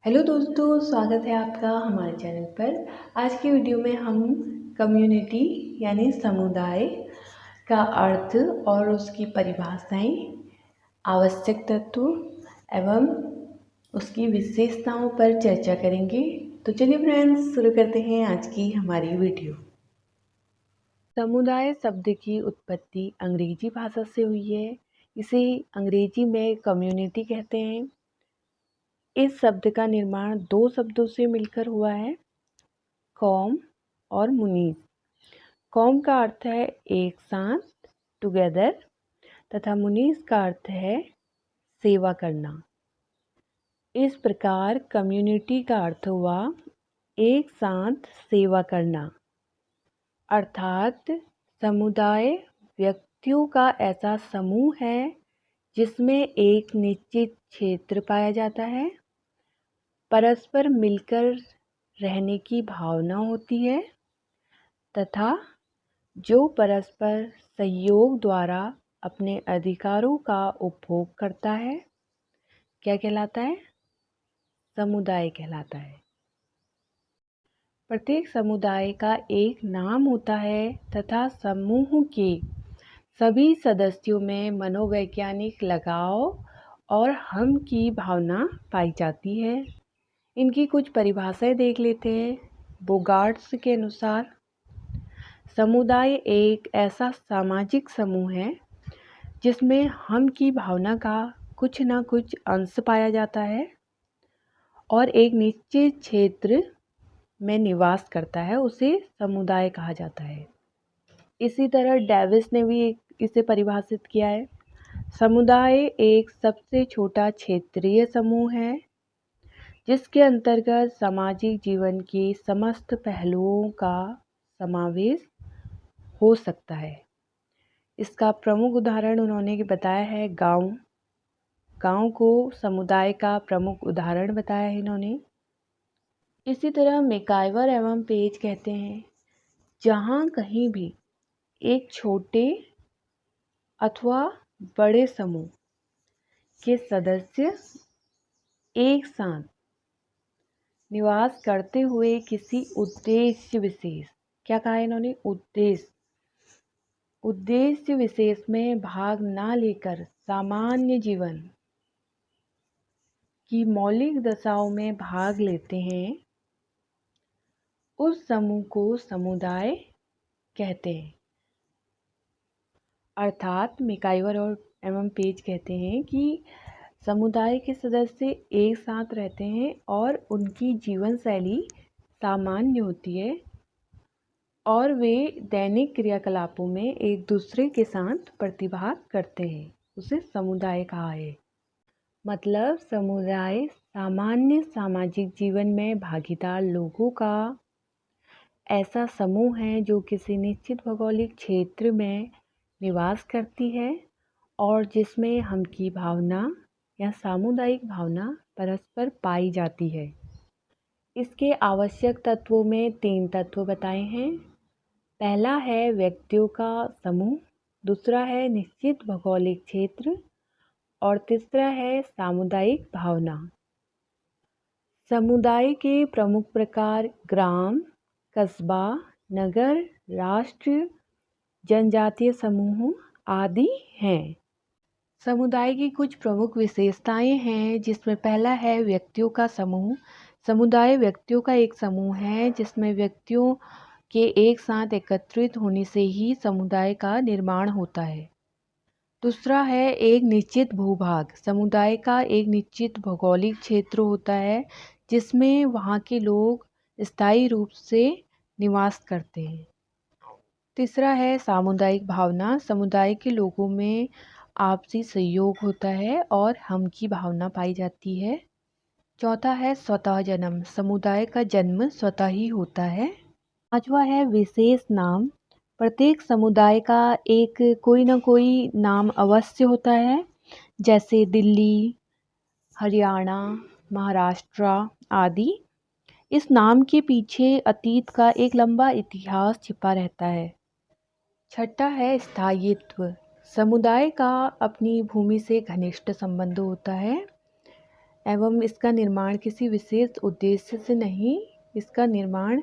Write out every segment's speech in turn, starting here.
Hello दोस्तों, स्वागत है आपका हमारे चैनल पर। आज की वीडियो में हम कम्युनिटी यानी समुदाय का अर्थ और उसकी परिभाषाएं, आवश्यक तत्व एवं उसकी विशेषताओं पर चर्चा करेंगे। तो चलिए फ्रेंड्स, शुरू करते हैं आज की हमारी वीडियो। समुदाय शब्द की उत्पत्ति अंग्रेजी भाषा से हुई है। इसे अंग्रेजी में कम्युनिटी कहते हैं। इस शब्द का निर्माण दो शब्दों से मिलकर हुआ है, कौम और मुनीस। कौम का अर्थ है एक साथ, टुगेदर, तथा मुनीस का अर्थ है सेवा करना। इस प्रकार कम्युनिटी का अर्थ हुआ एक साथ सेवा करना, अर्थात समुदाय व्यक्तियों का ऐसा समूह है जिसमें एक निश्चित क्षेत्र पाया जाता है, परस्पर मिलकर रहने की भावना होती है तथा जो परस्पर सहयोग द्वारा अपने अधिकारों का उपभोग करता है, क्या कहलाता है? समुदाय कहलाता है। प्रत्येक समुदाय का एक नाम होता है तथा समूह के सभी सदस्यों में मनोवैज्ञानिक लगाव और हम की भावना पाई जाती है। इनकी कुछ परिभाषाएं देख लेते हैं। बोगार्ट्स के अनुसार समुदाय एक ऐसा सामाजिक समूह है जिसमें हम की भावना का कुछ न कुछ अंश पाया जाता है और एक निश्चित क्षेत्र में निवास करता है, उसे समुदाय कहा जाता है। इसी तरह डेविस ने भी इसे परिभाषित किया है। समुदाय एक सबसे छोटा क्षेत्रीय समूह है जिसके अंतर्गत सामाजिक जीवन के समस्त पहलुओं का समावेश हो सकता है। इसका प्रमुख उदाहरण उन्होंने बताया है गांव। गांव को समुदाय का प्रमुख उदाहरण बताया है इन्होंने। इसी तरह मैकाइवर एवं पेज कहते हैं, जहाँ कहीं भी एक छोटे अथवा बड़े समूह के सदस्य एक साथ निवास करते हुए किसी उद्देश्य विशेष, क्या कहा है इन्होंने? उद्देश्य विशेष में भाग ना लेकर सामान्य जीवन की मौलिक दशाओं में भाग लेते हैं, उस समूह को समुदाय कहते हैं। अर्थात मैकाइवर और एवं पेज कहते हैं कि समुदाय के सदस्य एक साथ रहते हैं और उनकी जीवन शैली सामान्य होती है और वे दैनिक क्रियाकलापों में एक दूसरे के साथ प्रतिभाग करते हैं, उसे समुदाय कहा है। मतलब समुदाय सामान्य सामाजिक जीवन में भागीदार लोगों का ऐसा समूह है जो किसी निश्चित भौगोलिक क्षेत्र में निवास करती है और जिसमें हम की भावना या सामुदायिक भावना परस्पर पाई जाती है। इसके आवश्यक तत्वों में 3 तत्व बताए हैं। पहला है व्यक्तियों का समूह, दूसरा है निश्चित भौगोलिक क्षेत्र और तीसरा है सामुदायिक भावना। समुदाय के प्रमुख प्रकार ग्राम, कस्बा, नगर, राष्ट्र, जनजातीय समूह आदि हैं। समुदाय की कुछ प्रमुख विशेषताएं हैं, जिसमें पहला है व्यक्तियों का समूह। समुदाय व्यक्तियों का एक समूह है जिसमें व्यक्तियों के एक साथ एकत्रित होने से ही समुदाय का निर्माण होता है। दूसरा है एक निश्चित भूभाग। समुदाय का एक निश्चित भौगोलिक क्षेत्र होता है जिसमें वहाँ के लोग स्थायी रूप से निवास करते हैं। तीसरा है सामुदायिक भावना। समुदाय के लोगों में आपसी सहयोग होता है और हम की भावना पाई जाती है। चौथा है स्वतः जन्म। समुदाय का जन्म स्वतः ही होता है। पांचवा है विशेष नाम। प्रत्येक समुदाय का एक कोई ना कोई नाम अवश्य होता है, जैसे दिल्ली, हरियाणा, महाराष्ट्र आदि। इस नाम के पीछे अतीत का एक लंबा इतिहास छिपा रहता है। छठा है स्थायित्व। समुदाय का अपनी भूमि से घनिष्ठ संबंध होता है एवं इसका निर्माण किसी विशेष उद्देश्य से नहीं, इसका निर्माण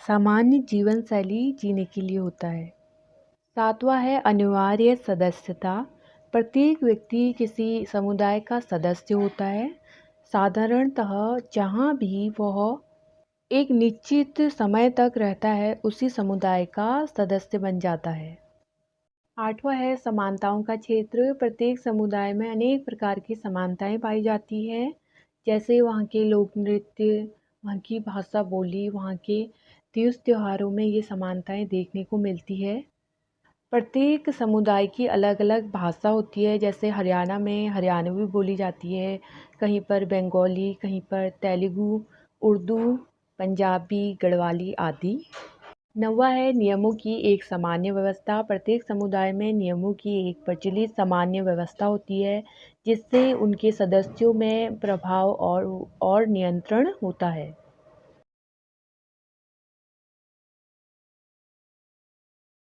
सामान्य जीवन शैली जीने के लिए होता है। 7वां है अनिवार्य सदस्यता। प्रत्येक व्यक्ति किसी समुदाय का सदस्य होता है, साधारणतः जहाँ भी वह एक निश्चित समय तक रहता है उसी समुदाय का सदस्य बन जाता है। 8वां है समानताओं का क्षेत्र। प्रत्येक समुदाय में अनेक प्रकार की समानताएं पाई जाती है, जैसे वहाँ के लोक नृत्य, वहाँ की भाषा बोली, वहाँ के तीज त्योहारों में ये समानताएं देखने को मिलती है। प्रत्येक समुदाय की अलग अलग भाषा होती है, जैसे हरियाणा में हरियाणवी बोली जाती है, कहीं पर बंगाली, कहीं पर तेलुगु, उर्दू, पंजाबी, गढ़वाली आदि। 9वां है नियमों की एक सामान्य व्यवस्था। प्रत्येक समुदाय में नियमों की एक प्रचलित सामान्य व्यवस्था होती है, जिससे उनके सदस्यों में प्रभाव और नियंत्रण होता है।